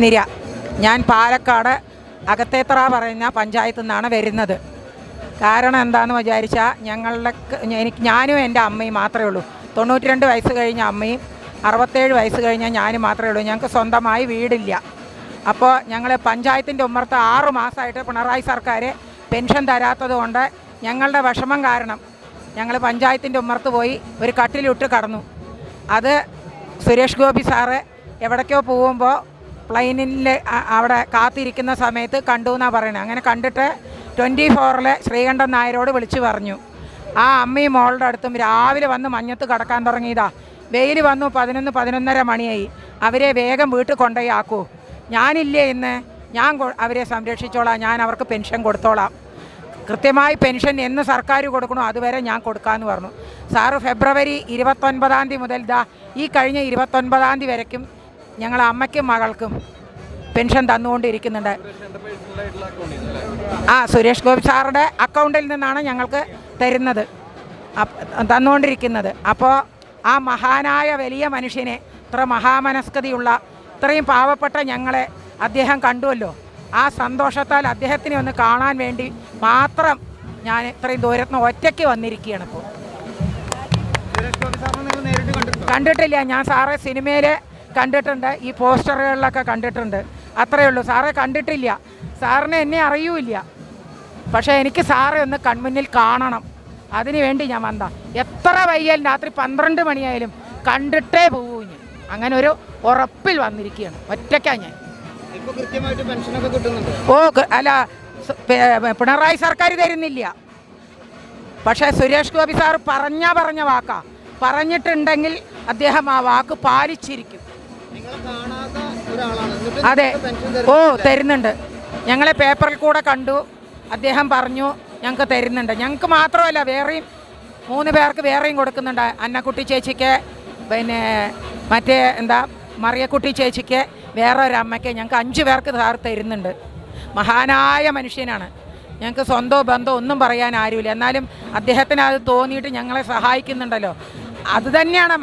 നിര ഞാൻ പാലക്കാട് അകത്തേത്തറ പറയുന്ന പഞ്ചായത്തിൽ നിന്നാണ് വരുന്നത്. കാരണം എന്താണെന്ന് വിചാരിച്ചാൽ ഞാനും എൻ്റെ അമ്മയും മാത്രമേ ഉള്ളൂ. 92 വയസ്സ് കഴിഞ്ഞ അമ്മയും 67 വയസ്സ് കഴിഞ്ഞ ഞാനും മാത്രമേ ഉള്ളൂ. ഞങ്ങൾക്ക് സ്വന്തമായി വീടില്ല. അപ്പോൾ ഞങ്ങൾ പഞ്ചായത്തിൻ്റെ ഉമ്മർത്ത് 6 മാസമായിട്ട് പിണറായി സർക്കാർ പെൻഷൻ തരാത്തത് കൊണ്ട് ഞങ്ങളുടെ വിഷമം കാരണം ഞങ്ങൾ പഞ്ചായത്തിൻ്റെ ഉമ്മർത്ത് പോയി ഒരു കട്ടിലിട്ട് കടന്നു. അത് സുരേഷ് ഗോപി സാറ് എവിടേക്കോ പോകുമ്പോൾ പ്ലെയിനിൽ അവിടെ കാത്തിരിക്കുന്ന സമയത്ത് കണ്ടു എന്നാണ് പറയുന്നത്. അങ്ങനെ കണ്ടിട്ട് 24-ലെ ശ്രീകണ്ഠൻ നായരോട് വിളിച്ചു പറഞ്ഞു. ആ അമ്മയും മോളുടെ അടുത്തും രാവിലെ വന്ന് മഞ്ഞത്ത് കിടക്കാൻ തുടങ്ങിയതാ. വെയിൽ വന്നു 11-11:30 മണിയായി. അവരെ വേഗം വീട്ടിൽ കൊണ്ടുപോയി ആക്കൂ. ഞാനില്ലേ ഇന്ന്, ഞാൻ അവരെ സംരക്ഷിച്ചോളാം, ഞാൻ അവർക്ക് പെൻഷൻ കൊടുത്തോളാം. കൃത്യമായി പെൻഷൻ എന്ന് സർക്കാർ കൊടുക്കണോ അതുവരെ ഞാൻ കൊടുക്കാമെന്ന് പറഞ്ഞു. സാറ് ഫെബ്രുവരി 29 മുതൽ ഈ കഴിഞ്ഞ 29 വരയ്ക്കും ഞങ്ങൾ അമ്മയ്ക്കും മകൾക്കും പെൻഷൻ തന്നുകൊണ്ടിരിക്കുന്നുണ്ട്. സുരേഷ് ഗോപി സാറുടെ അക്കൗണ്ടിൽ നിന്നാണ് ഞങ്ങൾക്ക് തന്നുകൊണ്ടിരിക്കുന്നത്. അപ്പോൾ ആ മഹാനായ വലിയ മനുഷ്യനെ, ഇത്ര മഹാമനസ്കതയുള്ള ഇത്രയും പാവപ്പെട്ട ഞങ്ങളെ അദ്ദേഹം കണ്ടുവല്ലോ. ആ സന്തോഷത്താൽ അദ്ദേഹത്തിനെ ഒന്ന് കാണാൻ വേണ്ടി മാത്രം ഞാൻ ഇത്രയും ദൂരത്തുനിന്ന് ഒറ്റയ്ക്ക് വന്നിരിക്കുകയാണ്. ഇപ്പോൾ കണ്ടിട്ടില്ല. ഞാൻ സാറെ സിനിമയിൽ കണ്ടിട്ടുണ്ട്, ഈ പോസ്റ്ററുകളിലൊക്കെ കണ്ടിട്ടുണ്ട്, അത്രയേ ഉള്ളൂ. സാറെ കണ്ടിട്ടില്ല. സാറിനെ എന്നെ അറിയൂല്ല. പക്ഷേ എനിക്ക് സാറെ ഒന്ന് കൺമുന്നിൽ കാണണം. അതിനു വേണ്ടി ഞാൻ വന്നതാ. എത്ര വൈകിയാലും രാത്രി 12 മണിയായാലും കണ്ടിട്ടേ പോകൂ. ഞാൻ അങ്ങനെ ഒരു ഉറപ്പിൽ വന്നിരിക്കുകയാണ്. ഒറ്റയ്ക്കാണ് ഞാൻ. അല്ല, പിണറായി സർക്കാർ തരുന്നില്ല. പക്ഷേ സുരേഷ് ഗോപി സാർ പറഞ്ഞ വാക്കാ. പറഞ്ഞിട്ടുണ്ടെങ്കിൽ അദ്ദേഹം ആ വാക്ക് പാലിച്ചിരിക്കും. അതെ, തരുന്നുണ്ട്. ഞങ്ങളെ പേപ്പറിൽ കൂടെ കണ്ടു. അദ്ദേഹം പറഞ്ഞു ഞങ്ങൾക്ക് തരുന്നുണ്ട്. ഞങ്ങൾക്ക് മാത്രമല്ല, വേറെയും 3 പേർക്ക് വേറെയും കൊടുക്കുന്നുണ്ട്. അന്നക്കുട്ടി ചേച്ചിക്ക്, പിന്നെ മറ്റേ മറിയക്കുട്ടി ചേച്ചിക്ക്, വേറെ ഒരമ്മയ്ക്ക്, ഞങ്ങൾക്ക് 5 പേർക്ക് സാർ തരുന്നുണ്ട്. മഹാനായ മനുഷ്യനാണ്. ഞങ്ങൾക്ക് സ്വന്തമോ ബന്ധമോ ഒന്നും പറയാൻ ആരുമില്ല. എന്നാലും അദ്ദേഹത്തിന് അത് തോന്നിയിട്ട് ഞങ്ങളെ സഹായിക്കുന്നുണ്ടല്ലോ. അതുതന്നെയാണ്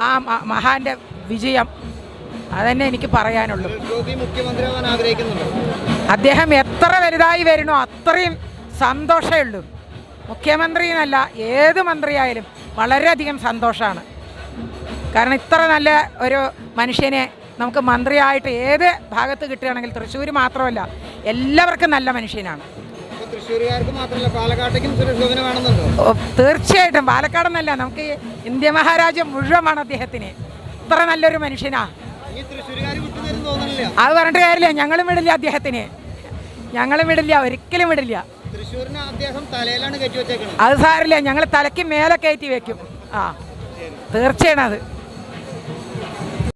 ആ മഹാൻ്റെ വിജയം. അതന്നെ എനിക്ക് പറയാനുള്ളൂ. അദ്ദേഹം എത്ര വലുതായി വരണോ അത്രയും സന്തോഷമേ ഉള്ളൂ. മുഖ്യമന്ത്രി എന്നല്ല, ഏത് മന്ത്രിയായാലും വളരെയധികം സന്തോഷമാണ്. കാരണം ഇത്ര നല്ല ഒരു മനുഷ്യനെ നമുക്ക് മന്ത്രിയായിട്ട് ഏത് ഭാഗത്ത് കിട്ടുകയാണെങ്കിൽ, തൃശ്ശൂർ മാത്രമല്ല എല്ലാവർക്കും നല്ല മനുഷ്യനാണ്. തീർച്ചയായിട്ടും പാലക്കാടെന്നല്ല, നമുക്ക് ഇന്ത്യ മഹാരാജ്യം മുഴുവനാണ് അദ്ദേഹത്തിന്. ഇത്ര നല്ലൊരു മനുഷ്യനാ. അത് പറഞ്ഞിട്ട് കാര്യമില്ല. ഞങ്ങളും വിടില്ല അദ്ദേഹത്തിന്. ഞങ്ങളും വിടില്ല, ഒരിക്കലും വിടില്ല. അത് സാരില്ല, ഞങ്ങൾ തലയ്ക്ക് മേലെ കയറ്റി വെക്കും. തീർച്ചയാണ് അത്.